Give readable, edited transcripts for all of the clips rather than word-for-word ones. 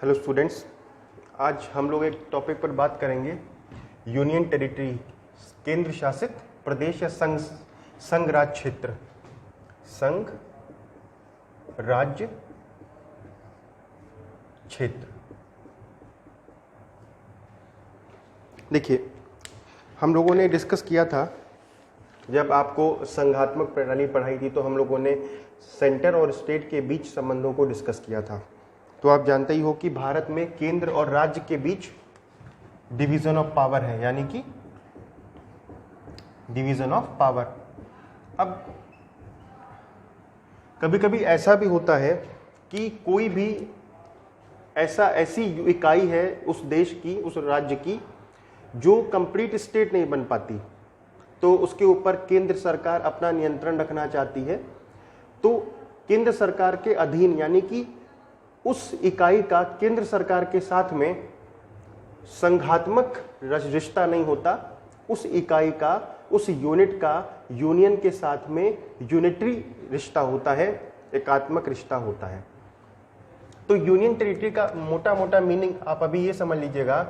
Hello students, आज हम लोग एक टॉपिक पर बात करेंगे यूनियन टेरिटरी, केंद्र शासित प्रदेश या संघ राज्य क्षेत्र। संघ राज्य क्षेत्र। देखिए, हम लोगों ने डिस्कस किया था, जब आपको संघात्मक प्रणाली पढ़ाई थी तो हम लोगों ने सेंटर और स्टेट के बीच संबंधों को डिस्कस किया था। तो आप जानते ही हो कि भारत में केंद्र और राज्य के बीच डिवीजन ऑफ पावर है, यानी कि डिवीजन ऑफ पावर। अब कभी कभी ऐसा भी होता है कि कोई भी ऐसी इकाई है उस देश की, उस राज्य की, जो कंप्लीट स्टेट नहीं बन पाती, तो उसके ऊपर केंद्र सरकार अपना नियंत्रण रखना चाहती है। तो केंद्र सरकार के अधीन, यानी कि उस इकाई का केंद्र सरकार के साथ में संघात्मक रिश्ता नहीं होता, उस इकाई का, उस यूनिट का यूनियन के साथ में यूनिटरी रिश्ता होता है, एकात्मक रिश्ता होता है। तो यूनियन टेरिटरी का मोटा मोटा मीनिंग आप अभी ये समझ लीजिएगा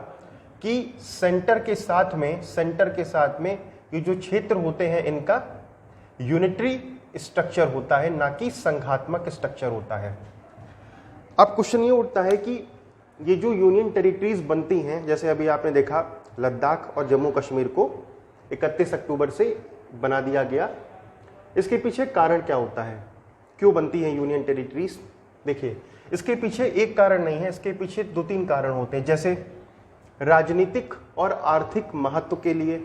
कि सेंटर के साथ में ये जो क्षेत्र होते हैं, इनका यूनिटरी स्ट्रक्चर होता है, ना कि संघात्मक स्ट्रक्चर होता है। अब क्वेश्चन ये उठता है कि ये जो यूनियन टेरिटरीज बनती हैं, जैसे अभी आपने देखा लद्दाख और जम्मू कश्मीर को 31 अक्टूबर से बना दिया गया, इसके पीछे कारण क्या होता है, क्यों बनती हैं यूनियन टेरिटरीज? देखिए, इसके पीछे एक कारण नहीं है, इसके पीछे 2-3 कारण होते हैं। जैसे राजनीतिक और आर्थिक महत्व के लिए,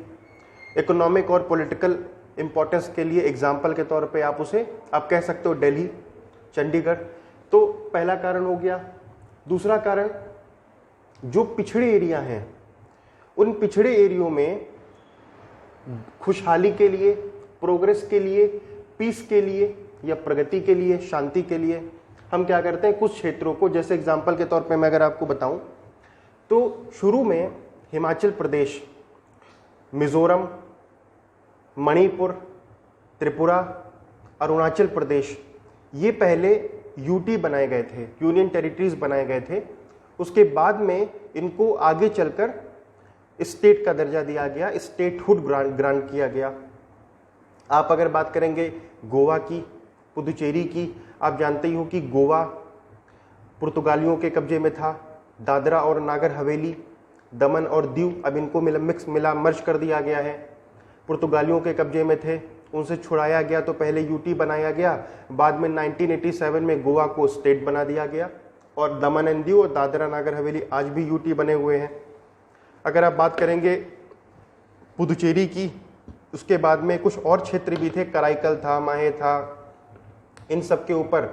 इकोनॉमिक और पॉलिटिकल इंपॉर्टेंस के लिए। एग्जाम्पल के तौर पे आप कह सकते हो दिल्ली, चंडीगढ़। तो पहला कारण हो गया। दूसरा कारण, जो पिछड़े एरिया हैं, उन पिछड़े एरियो में खुशहाली के लिए, प्रोग्रेस के लिए, पीस के लिए या प्रगति के लिए, शांति के लिए हम क्या करते हैं, कुछ क्षेत्रों को, जैसे एग्जाम्पल के तौर पे मैं अगर आपको बताऊं तो शुरू में हिमाचल प्रदेश, मिजोरम, मणिपुर, त्रिपुरा, अरुणाचल प्रदेश, ये पहले यूटी बनाए गए थे, यूनियन टेरिटरीज बनाए गए थे। उसके बाद में इनको आगे चलकर स्टेट का दर्जा दिया गया, स्टेटहुड ग्रांट किया गया। आप अगर बात करेंगे गोवा की, पुदुचेरी की, आप जानते ही हो कि गोवा पुर्तगालियों के कब्जे में था। दादरा और नागर हवेली, दमन और दीव, अब इनको मर्ज कर दिया गया है। पुर्तगालियों के कब्जे में थे, उनसे छुड़ाया गया तो पहले यूटी बनाया गया, बाद में 1987 में गोवा को स्टेट बना दिया गया। और दमन एंड दीव और दादरा नागर हवेली आज भी यूटी बने हुए हैं। अगर आप बात करेंगे पुदुचेरी की, उसके बाद में कुछ और क्षेत्र भी थे, कराईकल था, माहे था, इन सब के ऊपर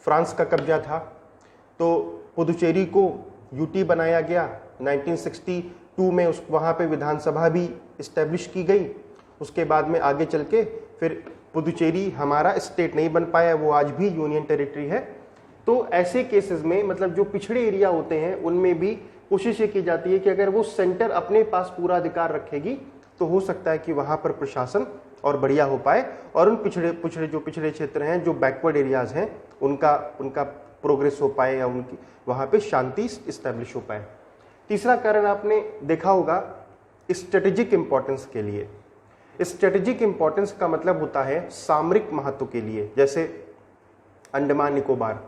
फ्रांस का कब्जा था। तो पुदुचेरी को यूटी बनाया गया। 1962 में वहाँ पे विधानसभा भी इस्टेब्लिश की गई। उसके बाद में आगे चल के फिर पुदुचेरी हमारा स्टेट नहीं बन पाया, वो आज भी यूनियन टेरिटरी है। तो ऐसे केसेस में, मतलब जो पिछड़े एरिया होते हैं, उनमें भी कोशिश ये की जाती है कि अगर वो सेंटर अपने पास पूरा अधिकार रखेगी तो हो सकता है कि वहाँ पर प्रशासन और बढ़िया हो पाए, और उन पिछड़े क्षेत्र हैं, जो बैकवर्ड एरियाज हैं, उनका प्रोग्रेस हो पाए, या उनकी वहाँ पे शांति इस्टेब्लिश हो पाए। तीसरा कारण आपने देखा होगा, स्ट्रेटेजिक इंपॉर्टेंस के लिए। स्ट्रेटेजिक इंपॉर्टेंस का मतलब होता है सामरिक महत्व के लिए। जैसे अंडमान निकोबार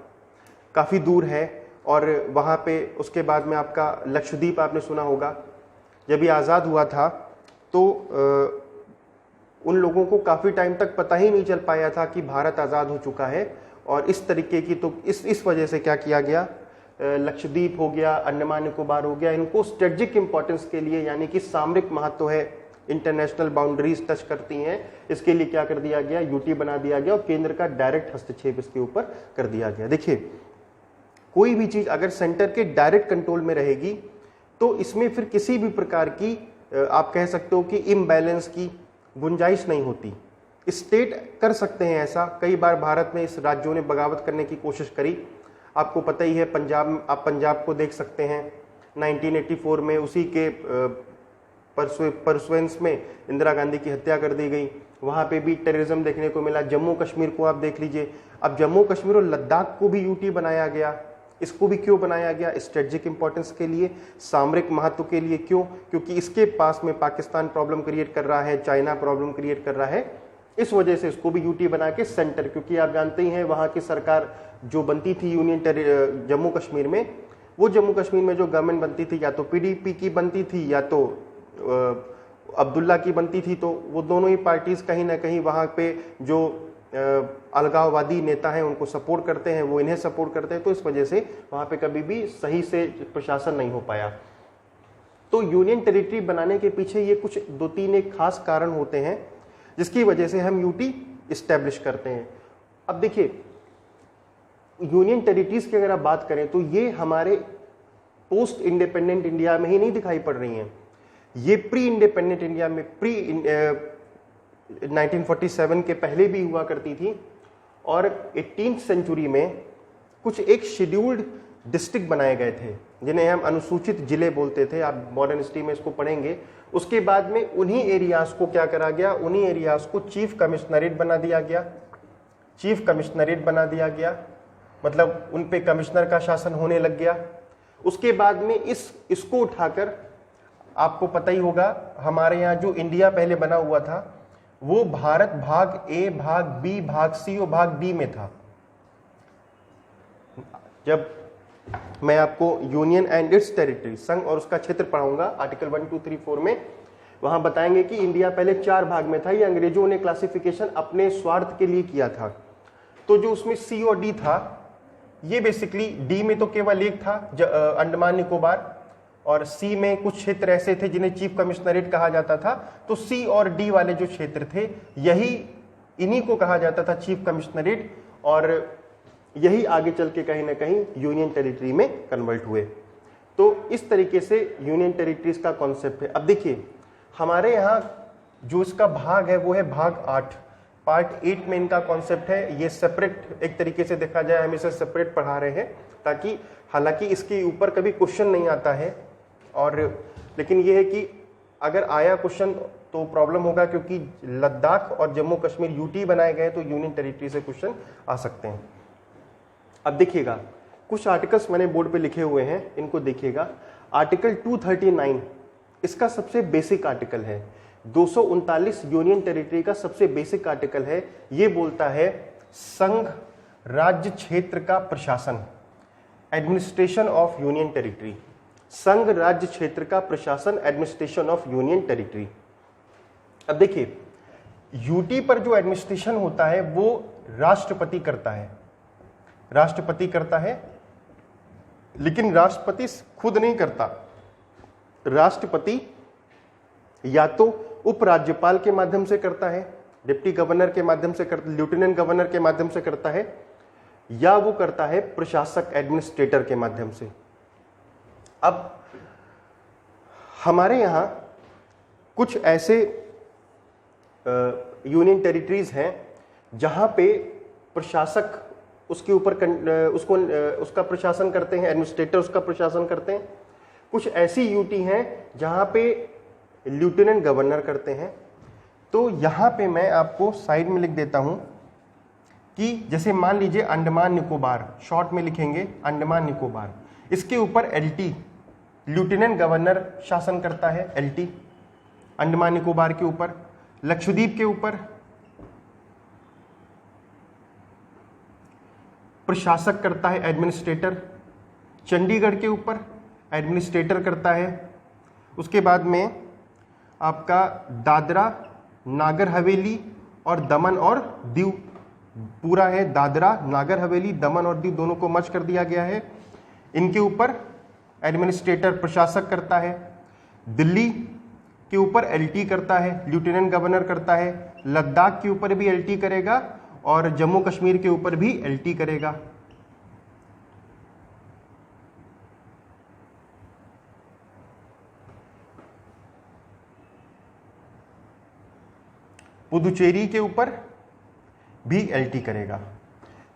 काफ़ी दूर है, और वहाँ पे उसके बाद में आपका लक्षद्वीप आपने सुना होगा। जब ये आज़ाद हुआ था तो उन लोगों को काफ़ी टाइम तक पता ही नहीं चल पाया था कि भारत आज़ाद हो चुका है। और इस तरीके की, तो इस वजह से क्या किया गया, लक्षद्वीप हो गया, अंडमान निकोबार हो गया, इनको स्ट्रेटेजिक इंपॉर्टेंस के लिए, यानी कि सामरिक महत्व है, इंटरनेशनल बाउंड्रीज टच करती हैं, इसके लिए क्या कर दिया गया, यूटी बना दिया गया, और केंद्र का डायरेक्ट हस्तक्षेप इसके ऊपर कर दिया गया। देखिए, कोई भी चीज अगर सेंटर के डायरेक्ट कंट्रोल में रहेगी तो इसमें फिर किसी भी प्रकार की, आप कह सकते हो कि इम्बैलेंस की गुंजाइश नहीं होती। स्टेट कर सकते हैं ऐसा। कई बार भारत में इस राज्यों ने बगावत करने की कोशिश करी। आपको पता ही है, आप पंजाब को देख सकते हैं, 1984 में उसी के परसुएंस में इंदिरा गांधी की हत्या कर दी गई। वहाँ पे भी टेररिज्म देखने को मिला। जम्मू कश्मीर को आप देख लीजिए, अब जम्मू कश्मीर और लद्दाख को भी यूटी बनाया गया, इसको भी क्यों बनाया गया? स्ट्रेटेजिक इंपॉर्टेंस के लिए, सामरिक महत्व के लिए। क्यों? क्योंकि इसके पास में पाकिस्तान प्रॉब्लम क्रिएट कर रहा है, चाइना प्रॉब्लम क्रिएट कर रहा है, इस वजह से इसको भी यूटी बना के सेंटर, क्योंकि आप जानते ही हैं वहां की सरकार जो बनती थी यूनियन जम्मू कश्मीर में, वो जम्मू कश्मीर में जो गवर्नमेंट बनती थी या तो पीडीपी की बनती थी या तो अब्दुल्ला की बनती थी, तो वो दोनों ही पार्टीज कहीं ना कहीं वहां पे जो अलगाववादी नेता हैं उनको सपोर्ट करते हैं, वो इन्हें सपोर्ट करते हैं, तो इस वजह से वहां पे कभी भी सही से प्रशासन नहीं हो पाया। तो यूनियन टेरिटरी बनाने के पीछे ये कुछ 2-3 एक खास कारण होते हैं जिसकी वजह से हम यूटी इस्टेब्लिश करते हैं। अब देखिए, यूनियन टेरिटरीज की अगर आप बात करें तो ये हमारे पोस्ट इंडिपेंडेंट इंडिया में ही नहीं दिखाई पड़ रही हैं, ये प्री इंडिपेंडेंट इंडिया में, प्री 1947 के पहले भी हुआ करती थी। और 18th सेंचुरी में कुछ एक शेड्यूल्ड डिस्ट्रिक्ट बनाए गए थे जिन्हें हम अनुसूचित जिले बोलते थे, आप मॉडर्न हिस्ट्री में इसको पढ़ेंगे। उसके बाद में उन्हीं एरियाज को क्या करा गया, उन्हीं एरियाज को चीफ कमिश्नरेट बना दिया गया। चीफ कमिश्नरेट बना दिया गया मतलब उन पे कमिश्नर का शासन होने लग गया। उसके बाद में इसको उठाकर, आपको पता ही होगा हमारे यहाँ जो इंडिया पहले बना हुआ था वो भारत भाग ए, भाग बी, भाग सी और भाग डी में था। जब मैं आपको यूनियन एंड इट्स टेरिटरी, संघ और उसका क्षेत्र पढ़ाऊंगा आर्टिकल 1, 2, 3, 4 में, वहां बताएंगे कि इंडिया पहले 4 भाग में था। ये अंग्रेजों ने क्लासिफिकेशन अपने स्वार्थ के लिए किया था। तो जो उसमें सी और डी था, ये बेसिकली डी में तो केवल एक था अंडमान निकोबार, और सी में कुछ क्षेत्र ऐसे थे जिन्हें चीफ कमिश्नरेट कहा जाता था। तो सी और डी वाले जो क्षेत्र थे इन्हीं को कहा जाता था चीफ कमिश्नरेट, और यही आगे चल के कहीं ना कहीं यूनियन टेरिटरी में कन्वर्ट हुए। तो इस तरीके से यूनियन टेरिटरीज का कॉन्सेप्ट है। अब देखिए, हमारे यहाँ जो इसका भाग है वो है भाग 8, पार्ट 8 में इनका कॉन्सेप्ट है। ये सेपरेट एक तरीके से देखा जाए, हम इसे सेपरेट पढ़ा रहे हैं ताकि, हालांकि इसके ऊपर कभी क्वेश्चन नहीं आता है, और लेकिन यह है कि अगर आया क्वेश्चन तो प्रॉब्लम होगा, क्योंकि लद्दाख और जम्मू कश्मीर यूटी बनाए गए तो यूनियन टेरिटरी से क्वेश्चन आ सकते हैं। अब देखिएगा, कुछ आर्टिकल्स मैंने बोर्ड पे लिखे हुए हैं, इनको देखिएगा। आर्टिकल 239 इसका सबसे बेसिक आर्टिकल है। 239 यूनियन टेरिटरी का सबसे बेसिक आर्टिकल है। ये बोलता है संघ राज्य क्षेत्र का प्रशासन, एडमिनिस्ट्रेशन ऑफ यूनियन टेरिटरी। संघ राज्य क्षेत्र का प्रशासन, एडमिनिस्ट्रेशन ऑफ यूनियन टेरिटरी। अब देखिए, यूटी पर जो एडमिनिस्ट्रेशन होता है वो राष्ट्रपति करता है, राष्ट्रपति करता है, लेकिन राष्ट्रपति खुद नहीं करता। राष्ट्रपति या तो उपराज्यपाल के माध्यम से करता है, डिप्टी गवर्नर के माध्यम से करता, लेफ्टिनेंट गवर्नर के माध्यम से करता है, या वो करता है प्रशासक, एडमिनिस्ट्रेटर के माध्यम से। अब हमारे यहां कुछ ऐसे यूनियन टेरिटरीज हैं जहां पे प्रशासक उसके ऊपर उसका प्रशासन करते हैं, एडमिनिस्ट्रेटर उसका प्रशासन करते हैं। कुछ ऐसी यूटी हैं जहां पे लेफ्टिनेंट गवर्नर करते हैं। तो यहां पे मैं आपको साइड में लिख देता हूं कि जैसे मान लीजिए अंडमान निकोबार, शॉर्ट में लिखेंगे अंडमान निकोबार, इसके ऊपर एलटी, लेफ्टिनेंट गवर्नर शासन करता है, एलटी अंडमान निकोबार के ऊपर। लक्षद्वीप के ऊपर प्रशासक करता है एडमिनिस्ट्रेटर। चंडीगढ़ के ऊपर एडमिनिस्ट्रेटर करता है। उसके बाद में आपका दादरा, नागर हवेली और दमन और दीव पूरा है। दादरा, नागर हवेली, दमन और दीव दोनों को मर्ज कर दिया गया है। इनके ऊपर एडमिनिस्ट्रेटर प्रशासक करता है। दिल्ली के ऊपर एलटी करता है, लेफ्टिनेंट गवर्नर करता है। लद्दाख के ऊपर भी एलटी करेगा और जम्मू कश्मीर के ऊपर भी एलटी करेगा। पुदुचेरी के ऊपर भी एलटी करेगा।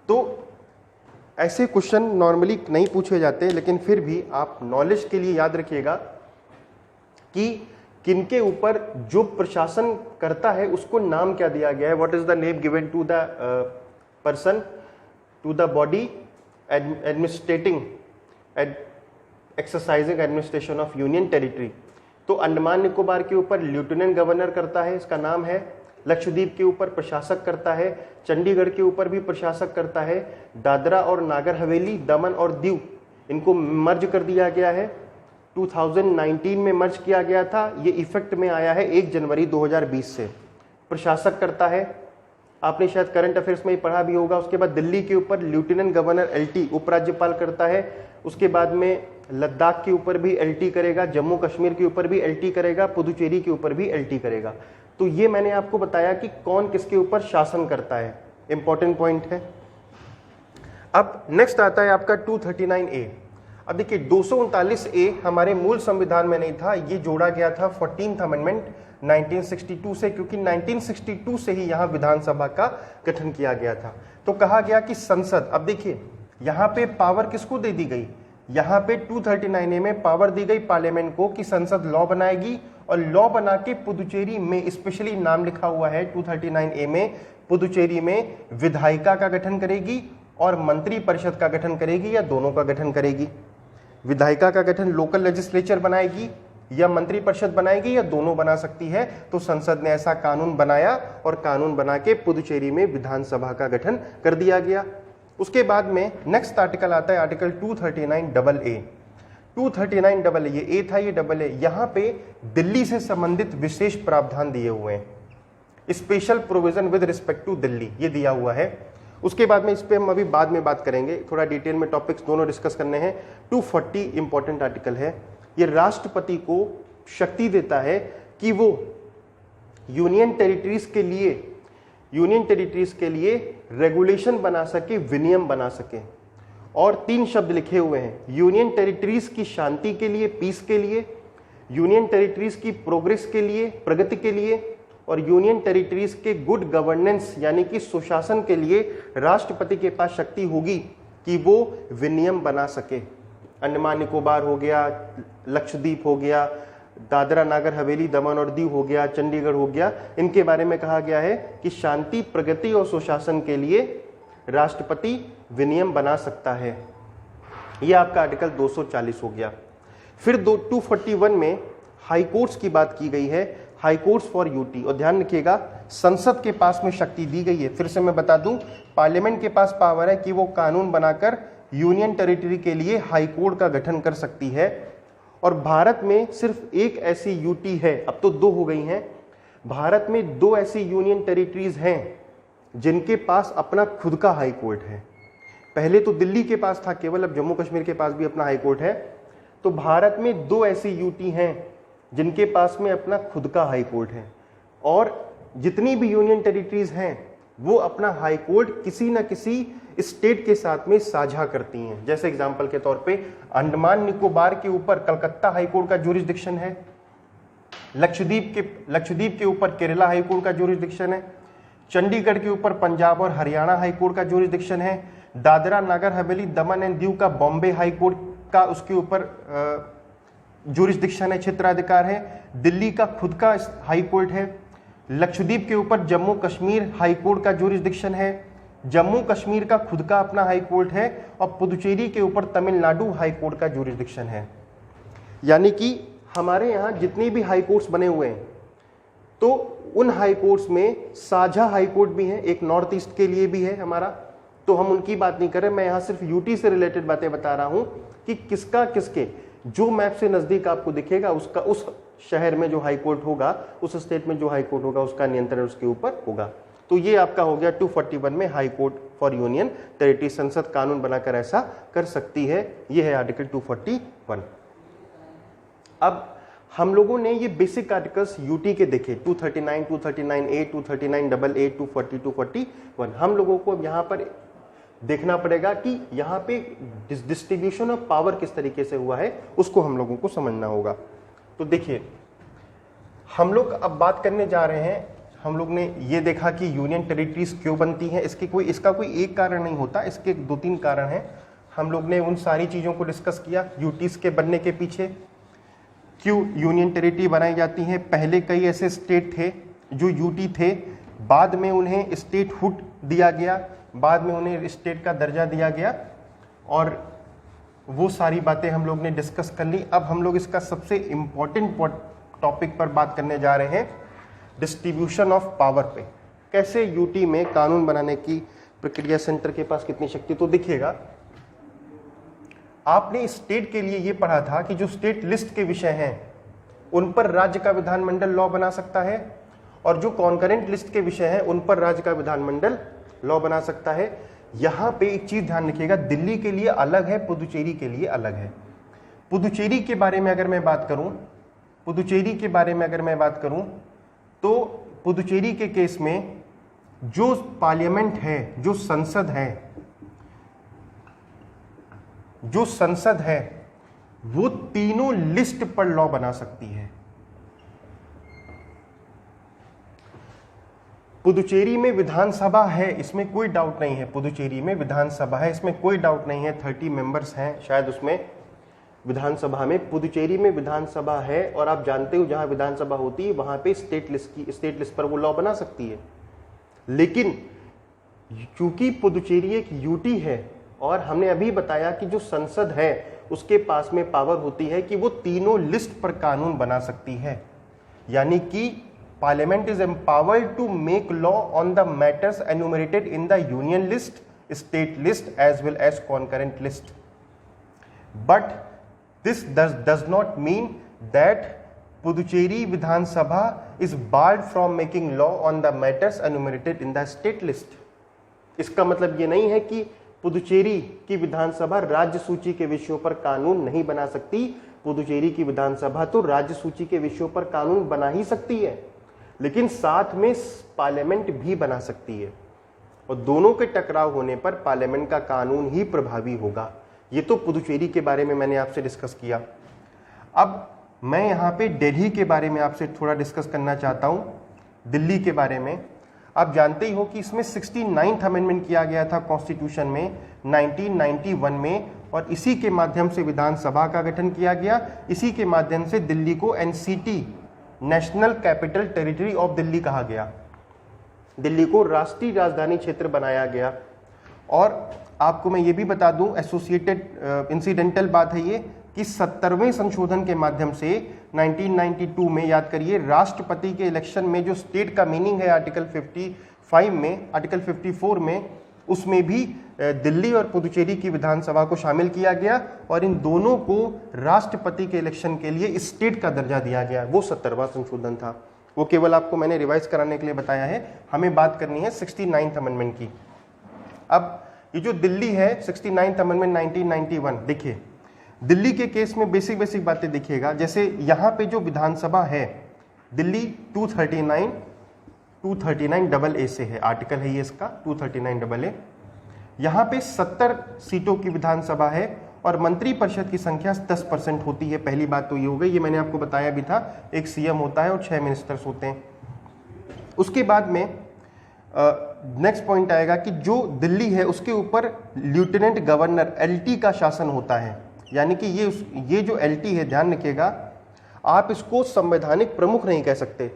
तो ऐसे क्वेश्चन नॉर्मली नहीं पूछे जाते, लेकिन फिर भी आप नॉलेज के लिए याद रखिएगा कि किनके ऊपर जो प्रशासन करता है उसको नाम क्या दिया गया है, what is the name given to the person, to the body administrating exercising administration of union territory. तो अंडमान निकोबार के ऊपर लेफ्टिनेंट गवर्नर करता है, इसका नाम है। लक्षद्वीप के ऊपर प्रशासक करता है, चंडीगढ़ के ऊपर भी प्रशासक करता है। दादरा और नागर हवेली, दमन और दीव, इनको मर्ज कर दिया गया है। 2019 में मर्ज किया गया था, ये इफेक्ट में आया है 1 जनवरी 2020 से। प्रशासक करता है, आपने शायद करंट अफेयर्स में ही पढ़ा भी होगा। उसके बाद दिल्ली के ऊपर लेफ्टिनेंट गवर्नर LT उपराज्यपाल करता है। उसके बाद में लद्दाख के ऊपर भी LT करेगा, जम्मू कश्मीर के ऊपर भी LT करेगा, पुदुचेरी के ऊपर भी LT करेगा। तो ये मैंने आपको बताया कि कौन किसके ऊपर शासन करता है, इंपॉर्टेंट पॉइंट है। अब नेक्स्ट आता है आपका 239A। अब देखिए 239A हमारे मूल संविधान में नहीं था, ये जोड़ा गया था 14th अमेंडमेंट 1962 से, क्योंकि 1962 से ही यहाँ विधानसभा का गठन किया गया था। तो कहा गया कि संसद, अब देखिए यहाँ पे पावर किसको दे दी गई, यहाँ पे 239A में पावर दी गई पार्लियामेंट को कि संसद लॉ बनाएगी, और लॉ बना के पुदुचेरी में, स्पेशली नाम लिखा हुआ है 239A में, पुदुचेरी में विधायिका का गठन करेगी और मंत्री परिषद का गठन करेगी, या दोनों का गठन करेगी। विधायिका का गठन लोकल लेजिस्लेचर बनाएगी या मंत्री परिषद बनाएगी, या दोनों बना सकती है। तो संसद ने ऐसा कानून बनाया और कानून बना के पुदुचेरी में विधानसभा का गठन कर दिया गया। उसके बाद में नेक्स्ट आर्टिकल आता है आर्टिकल 239AA। 239AA, ये ए था, ये AA। यहाँ पे दिल्ली से संबंधित विशेष प्रावधान दिए हुए हैं, special provision with respect to Delhi, ये दिया हुआ है। उसके बाद में इस पे हम अभी बाद में बात करेंगे, थोड़ा डिटेल में टॉपिक्स दोनों डिस्कस करने हैं। 240 इंपॉर्टेंट आर्टिकल है, ये राष्ट्रपति को शक्ति देता है कि वो यूनियन टेरिटरीज के लिए रेगुलेशन बना सके, विनियम बना सके। और 3 शब्द लिखे हुए हैं, यूनियन टेरिटरीज की शांति के लिए, पीस के लिए, यूनियन टेरिटरीज की प्रोग्रेस के लिए, प्रगति के लिए, और यूनियन टेरिटरीज के गुड गवर्नेंस यानी कि सुशासन के लिए राष्ट्रपति के पास शक्ति होगी कि वो विनियम बना सके। अंडमान निकोबार हो गया, लक्षद्वीप हो गया, दादरा नागर हवेली, दमन और दीव हो गया, चंडीगढ़ हो गया, इनके बारे में कहा गया है कि शांति, प्रगति और सुशासन के लिए राष्ट्रपति विनियम बना सकता है। यह आपका आर्टिकल 240 हो गया। फिर 241 में हाई कोर्ट्स की बात की गई है, हाई कोर्ट्स फॉर यूटी। और ध्यान रखिएगा, संसद के पास में शक्ति दी गई है। फिर से मैं बता दूं, पार्लियामेंट के पास पावर है कि वो कानून बनाकर यूनियन टेरिटरी के लिए हाई कोर्ट का गठन कर सकती है। और भारत में सिर्फ एक ऐसी यूटी है, अब तो 2 हो गई हैं। भारत में 2 ऐसी यूनियन टेरिटरीज हैं जिनके पास अपना खुद का हाई कोर्ट है। पहले तो दिल्ली के पास था केवल, अब जम्मू कश्मीर के पास भी अपना हाई कोर्ट है। तो भारत में 2 ऐसी यूटी हैं जिनके पास में अपना खुद का हाई कोर्ट है, और जितनी भी यूनियन टेरिटरीज हैं वो अपना हाई कोर्ट किसी न किसी स्टेट के साथ में साझा करती हैं। जैसे एग्जांपल के तौर पे अंडमान निकोबार के ऊपर कलकत्ता हाई कोर्ट का ज्यूरिसडिक्शन है, लक्षद्वीप के ऊपर केरला हाई कोर्ट का ज्यूरिसडिक्शन है, चंडीगढ़ के ऊपर पंजाब और हरियाणा हाई कोर्ट का ज्यूरिसडिक्शन है, दादरा नागर हवेली, दमन एंड दीव का बॉम्बे हाई कोर्ट का उसके ऊपर ज्यूरिसडिक्शन है, क्षेत्राधिकार है, दिल्ली का खुद का हाई कोर्ट है, लक्षद्वीप के ऊपर जम्मू कश्मीर हाई कोर्ट का ज्यूरिसडिक्शन है, जम्मू कश्मीर का खुद का अपना हाई कोर्ट है, और पुदुचेरी के ऊपर तमिलनाडु हाई कोर्ट का ज्यूरिसडिक्शन है। यानी कि हमारे यहाँ जितनी भी हाई कोर्ट्स बने हुए हैं, तो उन हाई कोर्ट्स में साझा हाई कोर्ट भी है, एक नॉर्थ ईस्ट के लिए भी है हमारा। तो हम उनकी बात नहीं कर रहे, मैं यहाँ सिर्फ यूटी से रिलेटेड बातें बता रहा हूँ कि किसका किसके, जो मैप से नजदीक आपको दिखेगा उसका, उस शहर में जो हाई कोर्ट होगा, उस स्टेट में जो हाई कोर्ट होगा, उसका नियंत्रण उसके ऊपर होगा। तो ये आपका हो गया 241 में high court for union territory, संसद कानून बनाकर ऐसा कर सकती है। ये है आर्टिकल 241। अब हम लोगों ने ये बेसिक आर्टिकल्स यूटी के देखे, 239, 239A, 239AA, 240, 241। हम लोगों को यहाँ पर देखना पड़ेगा कि यहाँ पे डिस्ट्रीब्यूशन ऑफ पावर किस तरीके से हुआ है, उसको हम लोगों को समझना होगा। तो देखिए, हम लोग अब बात करने जा रहे हैं, हम लोग ने ये देखा कि यूनियन टेरिटरीज क्यों बनती हैं। इसका कोई एक कारण नहीं होता, इसके 2-3 कारण हैं। हम लोग ने उन सारी चीज़ों को डिस्कस किया, यूटीज के बनने के पीछे क्यों यूनियन टेरिटरी बनाई जाती हैं। पहले कई ऐसे स्टेट थे जो यूटी थे, बाद में उन्हें स्टेटहुड दिया गया, बाद में उन्हें स्टेट का दर्जा दिया गया। और वो सारी बातें हम लोग ने डिस्कस कर ली। अब हम लोग इसका सबसे इम्पॉर्टेंट टॉपिक पर बात करने जा रहे हैं, डिस्ट्रीब्यूशन ऑफ पावर पे। कैसे यूटी में कानून बनाने की प्रक्रिया, सेंटर के पास कितनी शक्ति। तो देखिएगा, आपने स्टेट के लिए ये पढ़ा था कि जो स्टेट लिस्ट के विषय हैं उन पर राज्य का विधानमंडल लॉ बना सकता है, और जो कॉन्करेंट लिस्ट के विषय हैं उन पर राज्य का विधानमंडल लॉ बना सकता है। यहां पे एक चीज ध्यान रखिएगा, दिल्ली के लिए अलग है, पुदुचेरी के लिए अलग है। पुदुचेरी के बारे में अगर मैं बात करूं, तो पुदुचेरी के केस में जो पार्लियामेंट है, जो संसद है वो तीनों लिस्ट पर लॉ बना सकती है। पुदुचेरी में विधानसभा है, इसमें कोई डाउट नहीं है। पुदुचेरी में विधानसभा है, इसमें कोई डाउट नहीं है। 30 मेंबर्स हैं शायद उसमें विधानसभा में। पुदुचेरी में विधानसभा है, और आप जानते हो जहां विधानसभा होती है वहां पे स्टेट लिस्ट पर वो लॉ बना सकती है। लेकिन चूंकि पुदुचेरी एक यूटी है, और हमने अभी बताया कि जो संसद है उसके पास में पावर होती है कि वो तीनों लिस्ट पर कानून बना सकती है। यानी कि Parliament is empowered to make law on the matters enumerated in the union list, state list as well as concurrent list. But this does not mean that Puducherry Vidhan Sabha is barred from making law on the matters enumerated in the state list. इसका मतलब ये नहीं है कि पुदुचेरी की विधानसभा राज्य सूची के विषयों पर कानून नहीं बना सकती। पुदुचेरी की विधानसभा तो राज्य सूची के विषयों पर कानून बना ही सकती है, लेकिन साथ में पार्लियामेंट भी बना सकती है, और दोनों के टकराव होने पर पार्लियामेंट का कानून ही प्रभावी होगा। ये तो पुदुचेरी के बारे में मैंने आपसे डिस्कस किया। अब मैं यहाँ पे दिल्ली के बारे में आपसे थोड़ा डिस्कस करना चाहता हूँ। दिल्ली के बारे में आप जानते ही हो कि इसमें 69th अमेंडमेंट किया गया था कॉन्स्टिट्यूशन में 1991 में, और इसी के माध्यम से विधानसभा का गठन किया गया। इसी के माध्यम से दिल्ली को NCT, national capital territory of Delhi कहा गया। दिल्ली को राष्ट्रीय राजधानी क्षेत्र बनाया गया। और आपको मैं ये भी बता दूं, एसोसिएटेड इंसिडेंटल बात है ये, कि 70वें संशोधन के माध्यम से 1992 में, याद करिए, राष्ट्रपति के इलेक्शन में जो स्टेट का मीनिंग है आर्टिकल 55 में, आर्टिकल 54 में, उसमें भी दिल्ली और पुदुचेरी की विधानसभा को शामिल किया गया, और इन दोनों को राष्ट्रपति के इलेक्शन के लिए स्टेट का दर्जा दिया गया। वो 70वां संशोधन था। वो केवल आपको मैंने रिवाइज कराने के लिए बताया है। हमें बात करनी है 69th अमेंडमेंट की। अब ये जो दिल्ली है, 69th अमेंडमेंट 1991, देखिए दिल्ली के केस में बेसिक बातें देखिएगा। जैसे यहाँ पे जो विधानसभा है दिल्ली 239AA से है, आर्टिकल है ये इसका 239AA। यहाँ पे 70 सीटों की विधानसभा है, और मंत्री परिषद की संख्या 10% होती है। पहली बात तो ये हो गई, ये मैंने आपको बताया भी था। एक CM होता है और 6 मिनिस्टर्स होते हैं। उसके बाद में नेक्स्ट पॉइंट आएगा कि जो दिल्ली है उसके ऊपर लेफ्टिनेंट गवर्नर LT का शासन होता है। यानी कि ये जो LT है, ध्यान रखिएगा, आप इसको संवैधानिक प्रमुख नहीं कह सकते।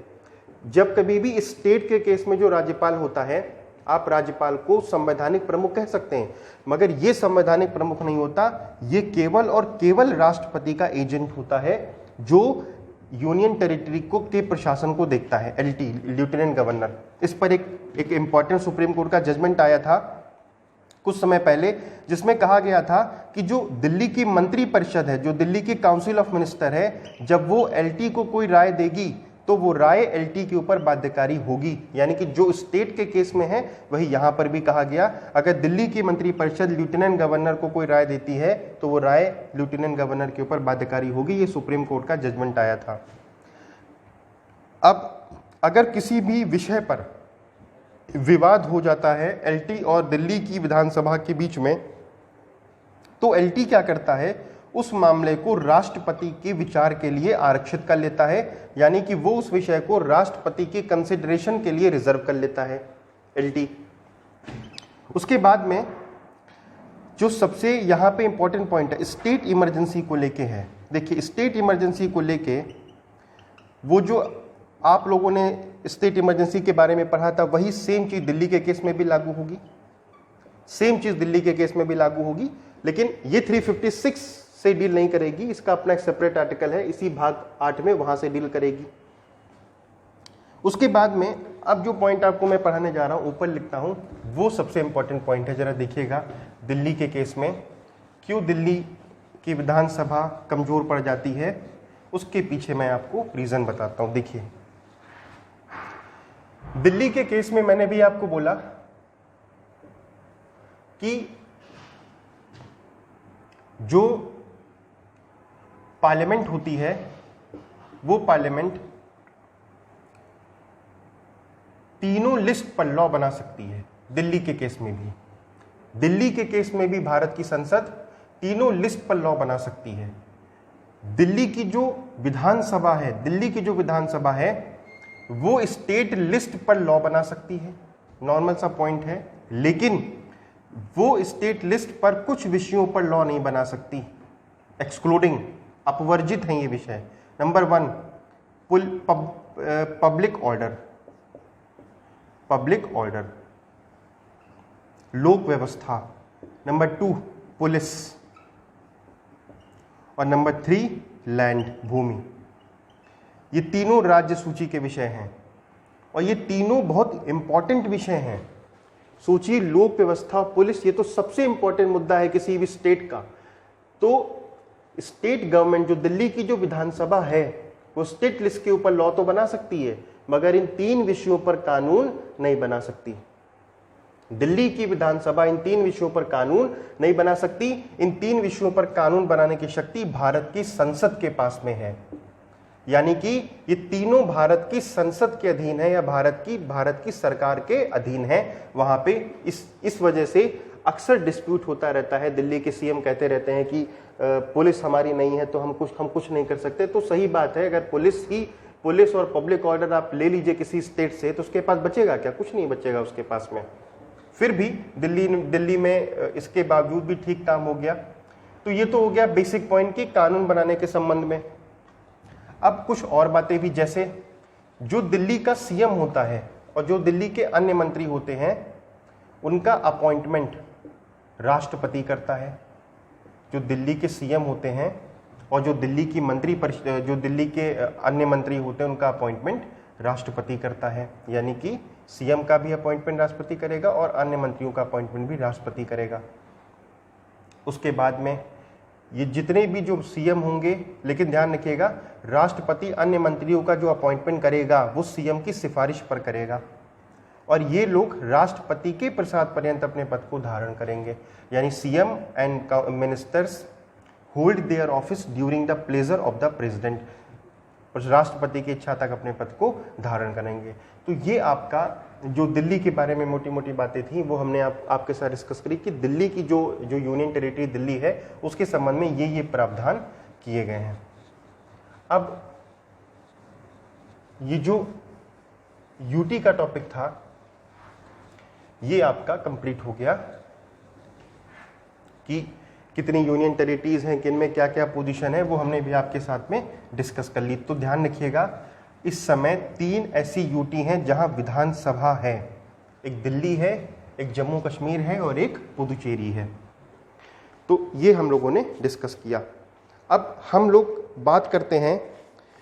जब कभी भी स्टेट के केस में जो राज्यपाल होता है, आप राज्यपाल को संवैधानिक प्रमुख कह सकते हैं, मगर ये संवैधानिक प्रमुख नहीं होता। ये केवल और केवल राष्ट्रपति का एजेंट होता है, जो यूनियन टेरिटरी को के प्रशासन को देखता है, LT, लेफ्टिनेंट गवर्नर। इस पर एक इंपॉर्टेंट सुप्रीम कोर्ट का जजमेंट आया था कुछ समय पहले, जिसमें कहा गया था कि जो दिल्ली की मंत्री परिषद है, जो दिल्ली की काउंसिल ऑफ मिनिस्टर है, जब वो LT को कोई राय देगी तो वो राय LT के ऊपर बाध्यकारी होगी। यानी कि जो स्टेट के केस में है वही यहाँ पर भी कहा गया। अगर दिल्ली की मंत्री परिषद लेफ्टिनेंट गवर्नर को कोई राय देती है तो वो राय लेफ्टिनेंट गवर्नर के ऊपर बाध्यकारी होगी। ये सुप्रीम कोर्ट का जजमेंट आया था। अब अगर किसी भी विषय पर विवाद हो जाता है LT और दिल्ली की विधानसभा के बीच में, तो LT क्या करता है, उस मामले को राष्ट्रपति के विचार के लिए आरक्षित कर लेता है। यानी कि वो उस विषय को राष्ट्रपति के कंसिडरेशन के लिए रिजर्व कर लेता है LT। उसके बाद में जो सबसे यहाँ पे इंपॉर्टेंट पॉइंट है, स्टेट इमरजेंसी को लेके है। देखिए स्टेट इमरजेंसी को लेके वो जो आप लोगों ने स्टेट इमरजेंसी के बारे में पढ़ा था, वही सेम चीज दिल्ली के केस में भी लागू होगी। सेम चीज दिल्ली के केस में भी लागू होगी। लेकिन ये 356 से डील नहीं करेगी, इसका अपना एक सेपरेट आर्टिकल है, इसी भाग 8 में वहां से डील करेगी। उसके बाद में अब जो पॉइंट आपको मैं पढ़ाने जा रहा हूं, ऊपर लिखता हूं, वो सबसे इंपॉर्टेंट पॉइंट है। जरा देखिएगा, दिल्ली के केस में क्यों दिल्ली की विधानसभा कमजोर पड़ जाती है, उसके पीछे मैं आपको रीजन बताता हूं। देखिए, दिल्ली के केस में मैंने भी आपको बोला कि जो पार्लियामेंट होती है वो पार्लियामेंट तीनों लिस्ट पर लॉ बना सकती है। दिल्ली के केस में भी, दिल्ली के केस में भी भारत की संसद तीनों लिस्ट पर लॉ बना सकती है। दिल्ली की जो विधानसभा है, दिल्ली की जो विधानसभा है वो स्टेट लिस्ट पर लॉ बना सकती है, नॉर्मल सा पॉइंट है। लेकिन वो स्टेट लिस्ट पर कुछ विषयों पर लॉ नहीं बना सकती, एक्सक्लूडिंग, अपवर्जित है ये विषय। Number 1 public order, public order, लोक व्यवस्था। नंबर 2 पुलिस, और नंबर 3 लैंड, भूमि। ये तीनों राज्य सूची के विषय हैं और ये तीनों बहुत इंपॉर्टेंट विषय हैं। सोचिए, लोक व्यवस्था, पुलिस, ये तो सबसे इंपॉर्टेंट मुद्दा है किसी भी स्टेट का। तो स्टेट गवर्नमेंट, जो दिल्ली की जो विधानसभा है, वो स्टेट लिस्ट के ऊपर लॉ तो बना सकती है, मगर इन 3 विषयों पर कानून नहीं बना सकती। दिल्ली की विधानसभा इन 3 विषयों पर कानून नहीं बना सकती। इन 3 विषयों पर कानून बनाने की शक्ति भारत की संसद के पास में है, यानी कि ये तीनों भारत की संसद के अधीन है या भारत की सरकार के अधीन है। वहां पे इस वजह से अक्सर डिस्प्यूट होता रहता है। दिल्ली के सीएम कहते रहते हैं कि पुलिस हमारी नहीं है तो हम कुछ नहीं कर सकते। तो सही बात है, अगर पुलिस और पब्लिक ऑर्डर आप ले लीजिए किसी स्टेट से, तो उसके पास बचेगा क्या? कुछ नहीं बचेगा उसके पास में। फिर भी दिल्ली में इसके बावजूद भी ठीक काम हो गया। तो ये तो हो गया बेसिक पॉइंट की कानून बनाने के संबंध में। अब कुछ और बातें भी, जैसे जो दिल्ली का सीएम होता है और जो दिल्ली के अन्य मंत्री होते हैं, उनका अपॉइंटमेंट राष्ट्रपति करता है। जो दिल्ली के सीएम होते हैं और जो दिल्ली की जो दिल्ली के अन्य मंत्री होते हैं, उनका अपॉइंटमेंट राष्ट्रपति करता है। यानी कि सीएम का भी अपॉइंटमेंट राष्ट्रपति करेगा और अन्य मंत्रियों का अपॉइंटमेंट भी राष्ट्रपति करेगा। उसके बाद में ये जितने भी जो सीएम होंगे, लेकिन ध्यान रखिएगा, राष्ट्रपति अन्य मंत्रियों का जो अपॉइंटमेंट करेगा वो सीएम की सिफारिश पर करेगा और ये लोग राष्ट्रपति के प्रसाद पर्यंत अपने पद को धारण करेंगे। यानी CM and ministers hold their office during the pleasure of the president, राष्ट्रपति की इच्छा तक अपने पद को धारण करेंगे। तो ये आपका जो दिल्ली के बारे में मोटी मोटी बातें थी वो हमने आपके साथ डिस्कस करी कि दिल्ली की जो यूनियन टेरिटरी दिल्ली है उसके संबंध में ये प्रावधान किए गए हैं। अब ये जो यूटी का टॉपिक था ये आपका कंप्लीट हो गया कि कितनी यूनियन टेरिटरीज हैं, किन में क्या क्या पोजीशन है, वो हमने भी आपके साथ में डिस्कस कर ली। तो ध्यान रखिएगा, इस समय 3 ऐसी यूटी हैं जहां विधानसभा है। एक दिल्ली है, एक जम्मू कश्मीर है और एक पुदुचेरी है। तो ये हम लोगों ने डिस्कस किया। अब हम लोग बात करते हैं,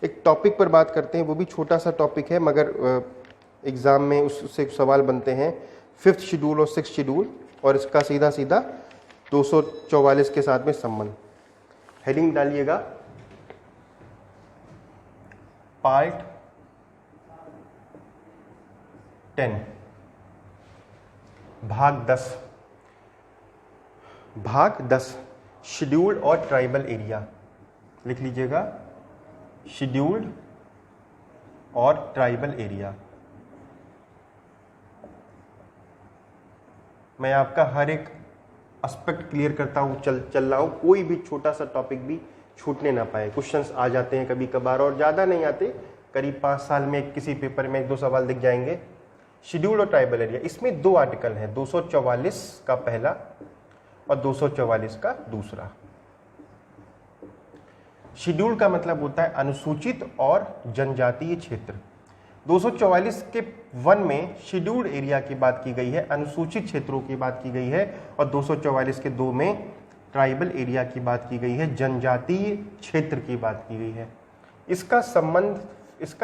एक टॉपिक पर बात करते हैं, वो भी छोटा सा टॉपिक है मगर एग्जाम में उससे सवाल बनते हैं। 5th शेड्यूल और 6th शेड्यूल और इसका सीधा सीधा 244 के साथ में संबंध। हेडिंग डालिएगा पार्ट 10 भाग 10 शेड्यूल्ड और ट्राइबल एरिया। लिख लीजिएगा, शेड्यूल्ड और ट्राइबल एरिया। मैं आपका हर एक एस्पेक्ट क्लियर करता हूँ, चल रहा हूँ, कोई भी छोटा सा टॉपिक भी छूटने ना पाए। क्वेश्चंस आ जाते हैं कभी कभार और ज़्यादा नहीं आते, करीब 5 साल में किसी पेपर में 1-2 सवाल दिख जाएंगे। शेड्यूल और ट्राइबल एरिया, इसमें 2 आर्टिकल हैं, 244 का पहला और 244 का दूसरा। शेड्यूल का मतलब होता है अनुसूचित और जनजातीय क्षेत्र। 244 के 1 में शेड्यूल्ड एरिया की बात की गई है, अनुसूचित क्षेत्रों की बात की गई है, और 244 के 2 में ट्राइबल एरिया की बात की गई है, जनजातीय क्षेत्र की बात की गई है। इसका